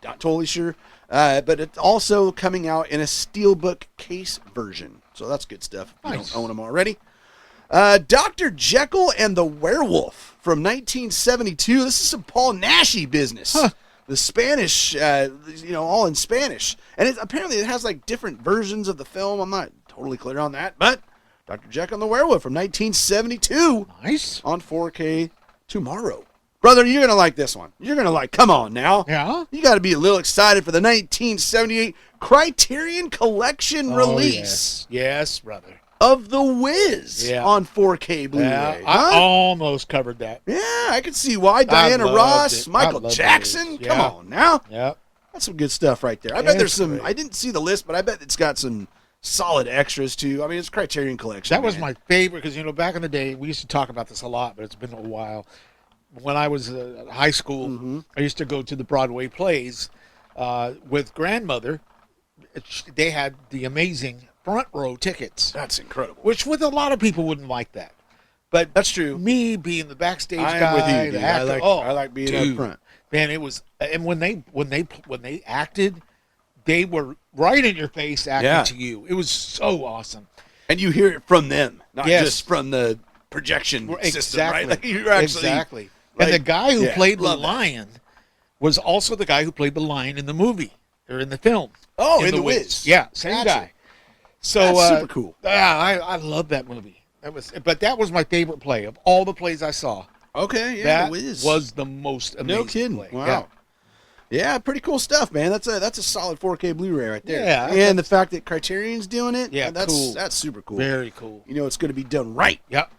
Not totally sure. But it's also coming out in a Steelbook case version. So that's good stuff if you don't own them already. Dr. Jekyll and the Werewolf from 1972. This is some Paul Naschy business. The Spanish, all in Spanish. And apparently it has different versions of the film. I'm not totally clear on that. But Dr. Jekyll and the Werewolf from 1972. Nice. On 4K tomorrow. Brother, you're going to like this one. You're going to come on now. Yeah? You got to be a little excited for the 1978 Criterion Collection release. Yes, brother. Of The Wiz on 4K Blu-ray. Yeah, I almost covered that. Yeah, I can see why. Diana Ross, Michael Jackson. Yeah. Come on now. Yep. That's some good stuff right there. I bet there's some, I didn't see the list, but I bet it's got some solid extras too. I mean, it's Criterion Collection. That was my favorite because, back in the day, we used to talk about this a lot, but it's been a while. When I was in high school, I used to go to the Broadway plays with grandmother. They had the amazing front row tickets. That's incredible. Which with a lot of people wouldn't like that. But that's true. Me being the backstage I guy, am with you, the actor, I like being up front. Man, it was, and when they acted, they were right in your face acting to you. It was so awesome. And you hear it from them, not just from the projection system, right? You're actually and the guy who played the lion was also the guy who played the lion in the movie or in the film. Oh, in The Wiz. Yeah, same guy. So that's super cool. Yeah, I love that movie. That was my favorite play of all the plays I saw. Okay, yeah, that The Wiz was the most amazing. No kidding. Play. Wow. Yeah, pretty cool stuff, man. That's a solid 4K Blu-ray right there. Yeah, and the fact that Criterion's doing it, that's cool. That's super cool. Very cool. It's going to be done right. Yep.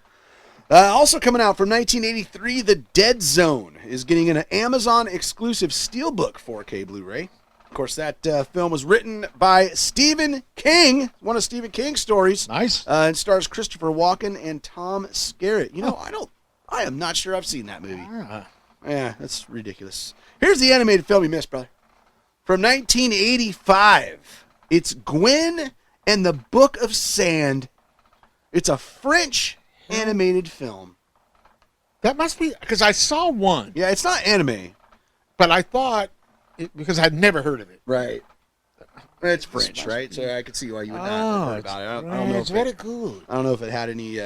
Also coming out from 1983, The Dead Zone is getting an Amazon exclusive Steelbook 4K Blu-ray. Of course, that film was written by Stephen King, one of Stephen King's stories. Nice. And stars Christopher Walken and Tom Skerritt. I am not sure I've seen that movie. Yeah, that's ridiculous. Here's the animated film you missed, brother. From 1985. It's Gwen and the Book of Sand. It's a French animated film. That must be, because I saw one. Yeah, it's not anime. But I thought, because I'd never heard of it. Right. It's French, right? So I could see why you would not have heard about it. I don't know it's very cool. I don't know if it had any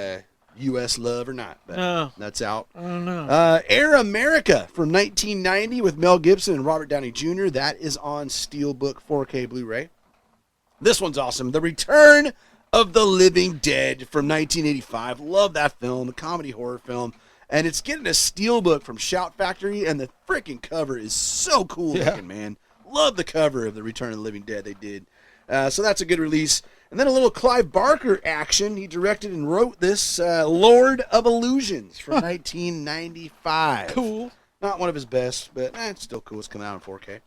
U.S. love or not, but that's out. I don't know. Air America from 1990 with Mel Gibson and Robert Downey Jr. That is on Steelbook 4K Blu-ray. This one's awesome. The Return of the Living Dead from 1985. Love that film, a comedy horror film. And it's getting a Steelbook from Shout Factory, and the freaking cover is so cool looking, man. Love the cover of The Return of the Living Dead they did. So that's a good release. And then a little Clive Barker action. He directed and wrote this Lord of Illusions from 1995. Cool. Not one of his best, but it's still cool. It's coming out in 4K.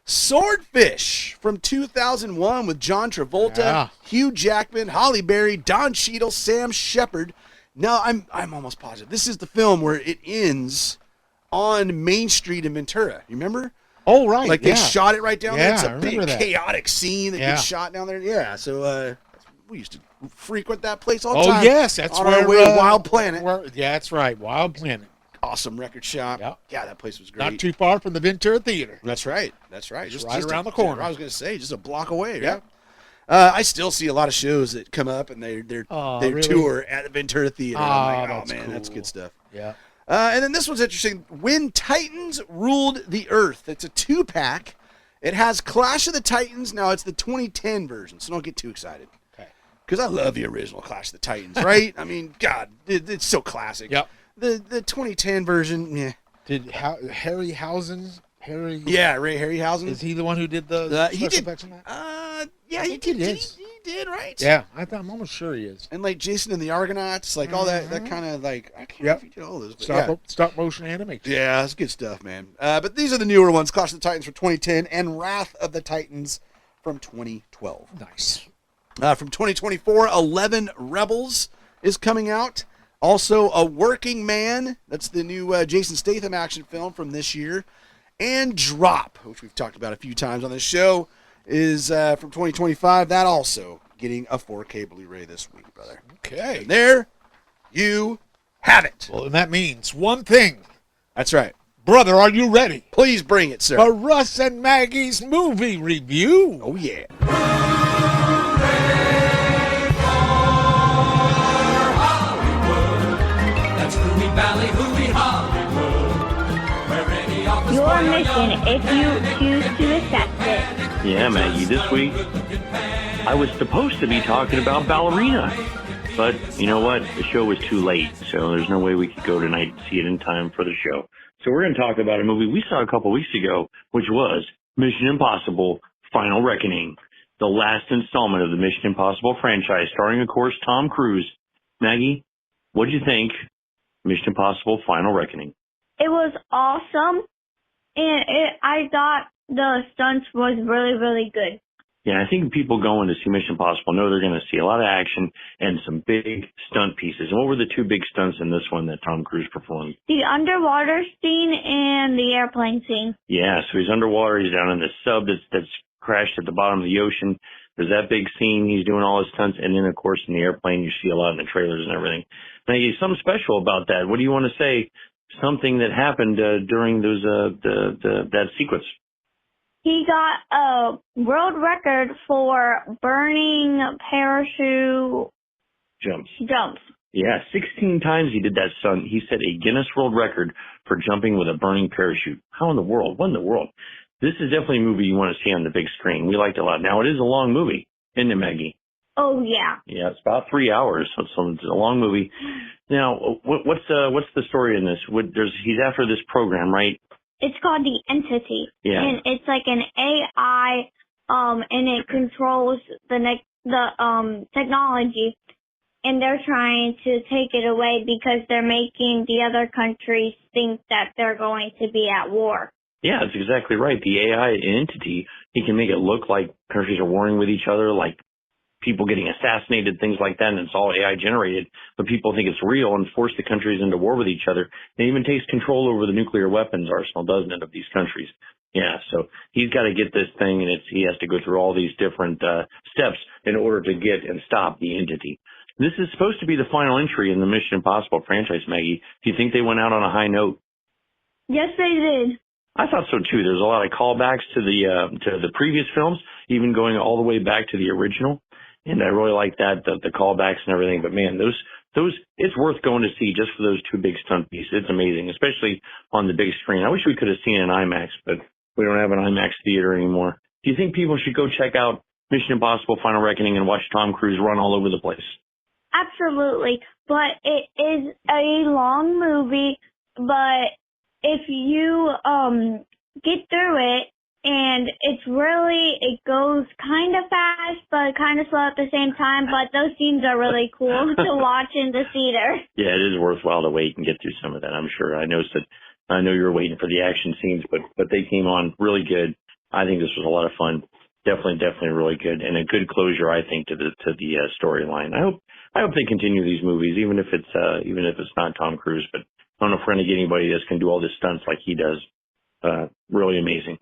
Swordfish from 2001 with John Travolta, Hugh Jackman, Holly Berry, Don Cheadle, Sam Shepard. Now, I'm almost positive. This is the film where it ends on Main Street in Ventura. You remember? Oh, right. Like they shot it right down there. It's I a big remember that. chaotic scene that gets shot down there. Yeah, so we used to frequent that place all the time. Oh, yes. That's on where our way to Wild Planet. That's right. Wild Planet. Awesome record shop. Yep. Yeah, that place was great. Not too far from the Ventura Theater. That's right. That's right. Just around the corner. I was going to say, just a block away. Yeah. I still see a lot of shows that come up and they really? tour at the Ventura Theater. I'm like, that's man, cool. that's good stuff. Yeah. And then this one's interesting. When Titans Ruled the Earth. It's a 2-pack, It has Clash of the Titans. Now it's the 2010 version, so don't get too excited. Okay. Because I love the original Clash of the Titans, right? I mean, God, it's so classic. Yep. The 2010 version, yeah. Did Harryhausen? Yeah, Ray Harryhausen. Is he the one who did the he special did. effects on that? Yeah, he did. He did, right? Yeah, I'm almost sure he is. And like Jason and the Argonauts, like all that kind of like I can't remember if he did all those. But Stop motion animation. yeah, that's good stuff, man. But these are the newer ones: Clash of the Titans from 2010 and Wrath of the Titans from 2012. Nice. From 2024, 11 Rebels is coming out. Also, A Working Man. That's the new Jason Statham action film from this year. And Drop, which we've talked about a few times on this show, is from 2025. That also getting a 4K Blu-ray this week, brother. Okay. And there you have it. Well, and that means one thing. That's right. Brother, are you ready? Please bring it, sir. For Russ and Maggie's movie review. Oh, yeah. Your mission if you choose to accept it. Yeah, Maggie, this week I was supposed to be talking about Ballerina. But you know what? The show was too late, so there's no way we could go tonight and see it in time for the show. So we're going to talk about a movie we saw a couple weeks ago, which was Mission Impossible Final Reckoning, the last installment of the Mission Impossible franchise, starring, of course, Tom Cruise. Maggie, what did you think? Mission Impossible Final Reckoning. It was awesome, and I thought the stunts was really, really good. Yeah, I think people going to see Mission Impossible know they're going to see a lot of action and some big stunt pieces. And what were the two big stunts in this one that Tom Cruise performed? The underwater scene and the airplane scene. Yeah, so he's underwater. He's down in the sub that's crashed at the bottom of the ocean. There's that big scene. He's doing all his stunts. And then, of course, in the airplane, you see a lot in the trailers and everything. Now, something special about that. What do you want to say? Something that happened during those that sequence. He got a world record for burning parachute jumps. Yeah, 16 times he did that stunt. He set a Guinness World Record for jumping with a burning parachute. How in the world? What in the world? This is definitely a movie you want to see on the big screen. We liked it a lot. Now, it is a long movie, isn't it, Maggie? Oh, yeah. Yeah, it's about 3 hours, so it's a long movie. Now, what's the story in this? He's after this program, right? It's called the Entity. Yeah. And it's like an AI, and it controls the technology. And they're trying to take it away because they're making the other countries think that they're going to be at war. Yeah, that's exactly right. The AI entity, he can make it look like countries are warring with each other, like people getting assassinated, things like that, and it's all AI generated, but people think it's real and force the countries into war with each other. It even takes control over the nuclear weapons arsenal, doesn't it, of these countries? Yeah, so he's got to get this thing, and he has to go through all these different steps in order to get and stop the entity. This is supposed to be the final entry in the Mission Impossible franchise, Maggie. Do you think they went out on a high note? Yes, they did. I thought so too. There's a lot of callbacks to the previous films, even going all the way back to the original. And I really like that, the callbacks and everything. But man, those it's worth going to see just for those two big stunt pieces. It's amazing, especially on the big screen. I wish we could have seen it in IMAX, but we don't have an IMAX theater anymore. Do you think people should go check out Mission Impossible Final Reckoning and watch Tom Cruise run all over the place? Absolutely. But it is a long movie, but if you get through it, and it goes kind of fast, but kind of slow at the same time, but those scenes are really cool to watch in the theater. Yeah, it is worthwhile to wait and get through some of that, I'm sure. I know you were waiting for the action scenes, but they came on really good. I think this was a lot of fun. Definitely really good, and a good closure, I think, to the storyline. I hope they continue these movies, even if it's not Tom Cruise, but I don't know if we're going to get anybody that's going to do all this stunts like he does. Really amazing.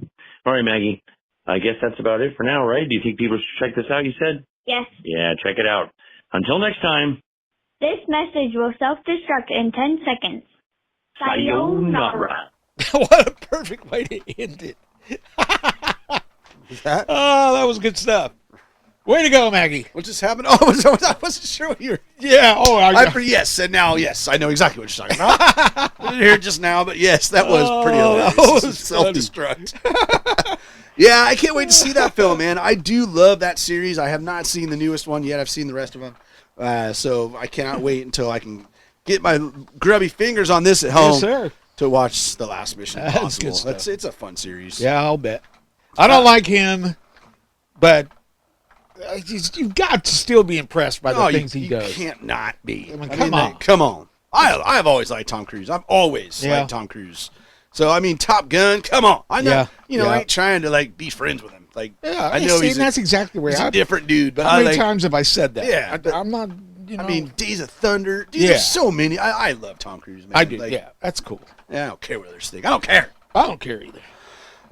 All right, Maggie. I guess that's about it for now, right? Do you think people should check this out, you said? Yes. Yeah, check it out. Until next time. This message will self-destruct in 10 seconds. Sayonara. What a perfect way to end it. Is that? Oh, that was good stuff. Way to go, Maggie. What just happened? Oh, I wasn't sure what you were. Yeah. Oh, Yes, and now, yes, I know exactly what you're talking about. I didn't hear it just now, but yes, that was pretty hilarious. That was Self-destruct. Yeah, I can't wait to see that film, man. I do love that series. I have not seen the newest one yet. I've seen the rest of them. So I cannot wait until I can get my grubby fingers on this at home Yes, sir. to watch The Last Mission That's Impossible. good stuff. It's a fun series. Yeah, I'll bet. I don't like him, but you've got to still be impressed by the No, things he you does. can't not be. I mean, come on. Come on. I've always liked Tom Cruise. I've always Yeah. liked Tom Cruise. So I mean, Top Gun. Come on. I know. Yeah. You know, Yeah. I ain't trying to like be friends with him. Like, Yeah, I know see, he's and that's exactly where he's a I. different dude. But How I many like. times have I said that? Yeah, but- I'm not. You know, I mean, Days of Thunder. Dude, Yeah. there's so many. I love Tom Cruise, man. I do. Like, Yeah, that's cool. I don't care where there's thing. I don't care. I don't care either.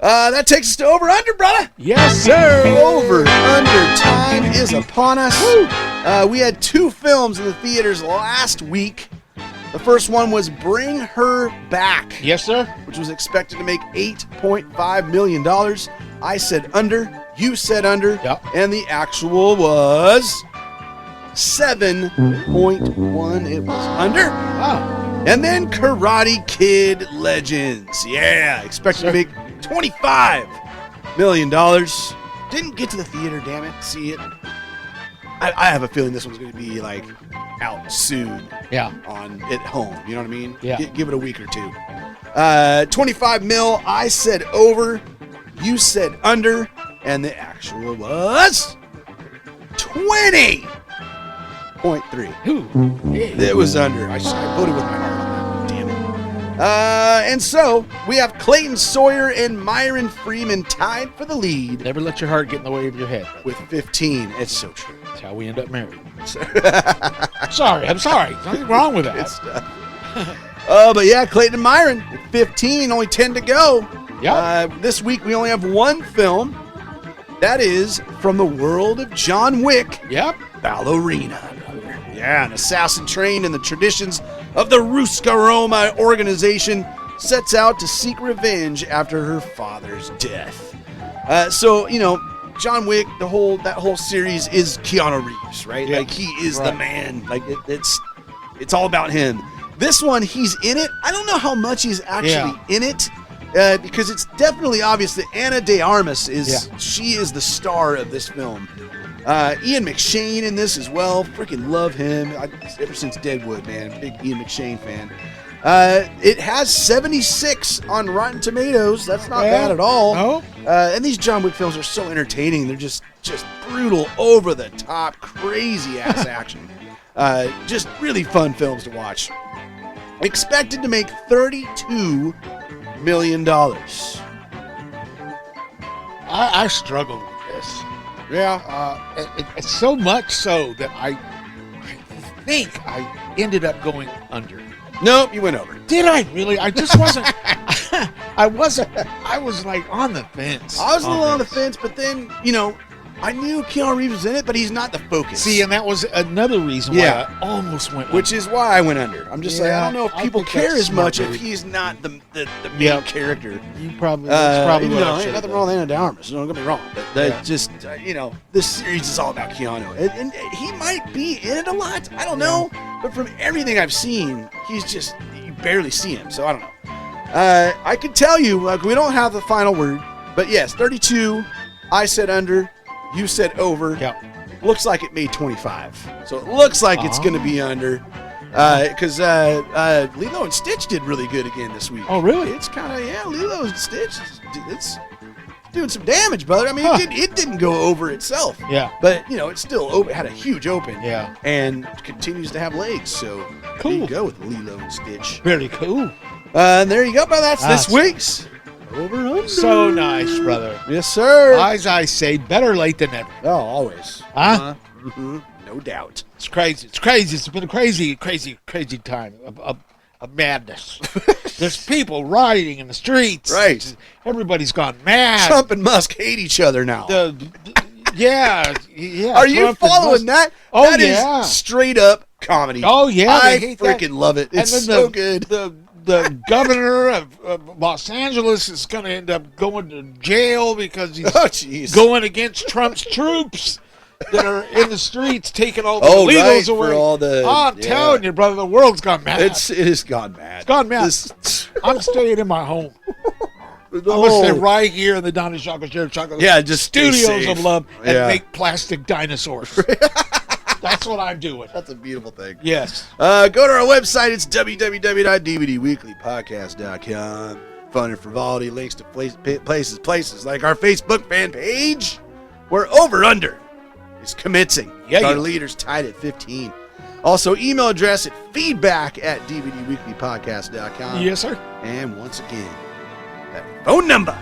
That takes us to over under, brother. Yes, sir. Over under time is upon us. We had 2 films in the theaters last week. The first one was Bring Her Back, Yes, sir. which was expected to make $8.5 million. I said under, you said under, Yep. and the actual was 7.1. It was under. Wow. And then Karate Kid Legends. Yeah, expected to make $25 million. Didn't get to the theater, damn it. See it. I have a feeling this one's going to be like out soon Yeah. on at home. You know what I mean? Yeah. Give it a week or two. 25 mil. I said over. You said under. And the actual was 20.3. Ooh. It was under. I voted with my heart on that. Damn it. And so we have Clayton Sawyer and Myron Freeman tied for the lead Never let your heart get in the way of your head. with 15. It's so true. That's how we end up married. Sorry. I'm sorry. There's nothing wrong with that. But yeah, Clayton and Myron, 15, only 10 to go. Yeah. This week we only have one film. That is from the world of John Wick, Yep. Ballerina. Yeah, an assassin trained in the traditions of the Ruska Roma organization sets out to seek revenge after her father's death. So, you know, John Wick, that whole series is Keanu Reeves, right? Yeah. Like he is Right. the man. Like it's all about him. This one, he's in it. I don't know how much he's actually in it. Because it's definitely obvious that Ana de Armas she is the star of this film. Ian McShane in this as well. Freaking love him. Ever since Deadwood, man. Big Ian McShane fan. It has 76 on Rotten Tomatoes. That's not bad at all. No. And these John Wick films are so entertaining. They're just brutal, over the top, crazy ass action. Just really fun films to watch. Expected to make $32 million. I struggled with this. Yeah. It's so much so that I think I ended up going under. Nope, you went over. Did I really? I just wasn't. I wasn't. I was like on the fence. I was a little on the fence, but then, you know, I knew Keanu Reeves was in it, but he's not the focus. See, and that was another reason why Yeah. I almost went which is why I went under. I'm just like, I don't know if I people think care that's as much smart, if dude. he's not the main Yep. character. You probably. That's probably you what know, I ain't should've nothing done. wrong with Ana de Armas. Don't get me wrong, but that Yeah. just you know, this series is all about Keanu, and he might be in it a lot. I don't know, but from everything I've seen, he's just you barely see him. So I don't know. I can tell you, like, we don't have the final word, but yes, 32. I said under. You said over. Yeah. Looks like it made 25, so it looks like it's going to be under. Because Lilo and Stitch did really good again this week. Oh, really? It's kind of Lilo and Stitch. It's doing some damage, brother. I mean, it didn't go over itself. Yeah. But you know, it still had a huge open. Yeah. And continues to have legs. So Cool. there you go with Lilo and Stitch. Very cool. And there you go, brother. That's this Awesome. week's over under. So nice, brother. Yes, sir. As I say, better late than never. Oh, always. Huh? Mhm. No doubt. It's crazy. It's crazy. It's been a crazy time of madness. There's people rioting in the streets. Right. Everybody's gone mad. Trump and Musk hate each other now. Yeah. Are you Trump and following Musk. that? Oh, That is yeah. straight up comedy. Oh, yeah, they I hate that. freaking love it. It's And so then good. The governor of Los Angeles is going to end up going to jail because he's Oh, jeez. going against Trump's troops that are in the streets taking all the Oh, illegals right, for away. all the- I'm yeah. telling you, brother, the world's gone mad. It has gone mad. It's gone mad. This- I'm staying in my home. I'm going to say right here in the Donnie Chocolate Share Chocolate Yeah, just stay Studios safe. of Love and Yeah. make plastic dinosaurs. That's what I'm doing. That's a beautiful thing. Yes. Go to our website. It's www.dvdweeklypodcast.com. Fun and frivolity, links to places like our Facebook fan page, where Over Under is commencing. Yeah, Our yeah. leaders tied at 15. Also, email address at feedback@dvdweeklypodcast.com. Yes, sir. And once again, that phone number.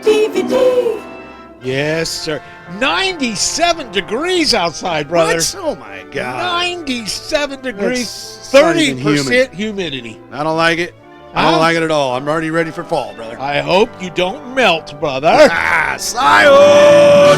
406-426-1DVD. Yes, sir. 97 degrees outside, brother. What? Oh my God. 97 degrees. That's not even 30% humidity. I don't like it. I Huh? don't like it at all. I'm already ready for fall, brother. I hope you don't melt, brother. Sayonara.